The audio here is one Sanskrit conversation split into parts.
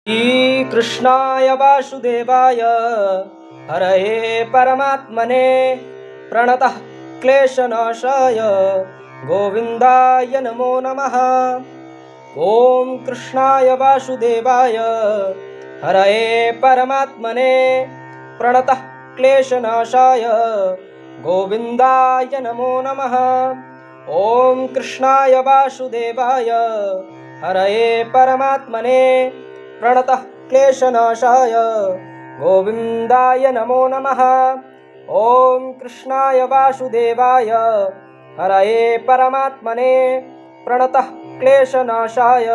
कृष्णाय वासुदेवाय हरये परमात्मने प्रणतः क्लेशनाशाय गोविन्दाय नमो नमः। ॐ कृष्णाय वासुदेवाय हरये परमात्मने प्रणतः क्लेशनाशाय गोविन्दाय नमो नमः। ॐ कृष्णाय वासुदेवाय हरये परमात्मने प्रणतः क्लेशनाशाय गोविन्दाय नमो नमः। ॐ कृष्णाय वासुदेवाय हरये परमात्मने प्रणतः क्लेशनाशाय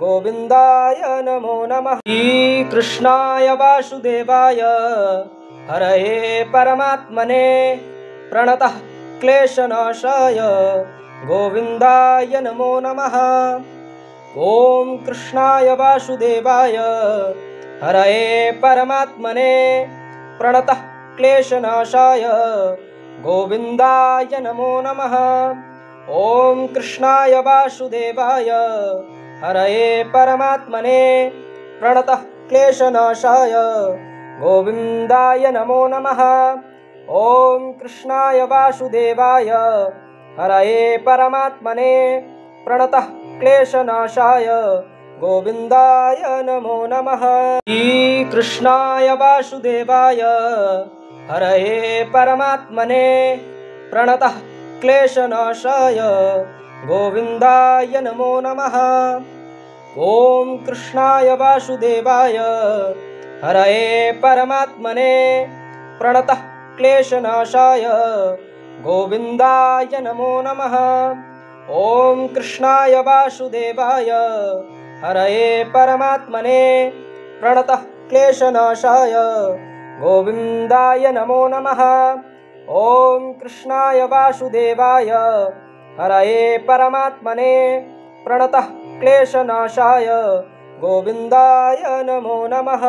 गोविन्दाय नमो नमः। कृष्णाय वासुदेवाय हरये परमात्मने प्रणतः क्लेशनाशाय गोविन्दाय नमो नमः। ॐ कृष्णाय वासुदेवाय हरये परमात्मने प्रणतः क्लेशनाशाय गोविन्दाय नमो नमः। ॐ कृष्णाय वासुदेवाय हरये परमात्मने प्रणतः क्लेशनाशाय गोविन्दाय नमो नमः। ॐ कृष्णाय वासुदेवाय हरये परमात्मने प्रणतः क्लेशनाशाय गोविन्दाय नमो नमः। कृष्णाय वासुदेवाय हरये परमात्मने प्रणतः क्लेशनाशाय गोविन्दाय नमो नमः। ॐ कृष्णाय वासुदेवाय हरये परमात्मने प्रणतः क्लेशनाशाय गोविन्दाय नमो नमः। ॐ कृष्णाय वासुदेवाय हरये परमात्मने प्रणतः क्लेशनाशाय गोविन्दाय नमो नमः। ॐ कृष्णाय वासुदेवाय हरये परमात्मने प्रणतः क्लेशनाशाय गोविन्दाय नमो नमः।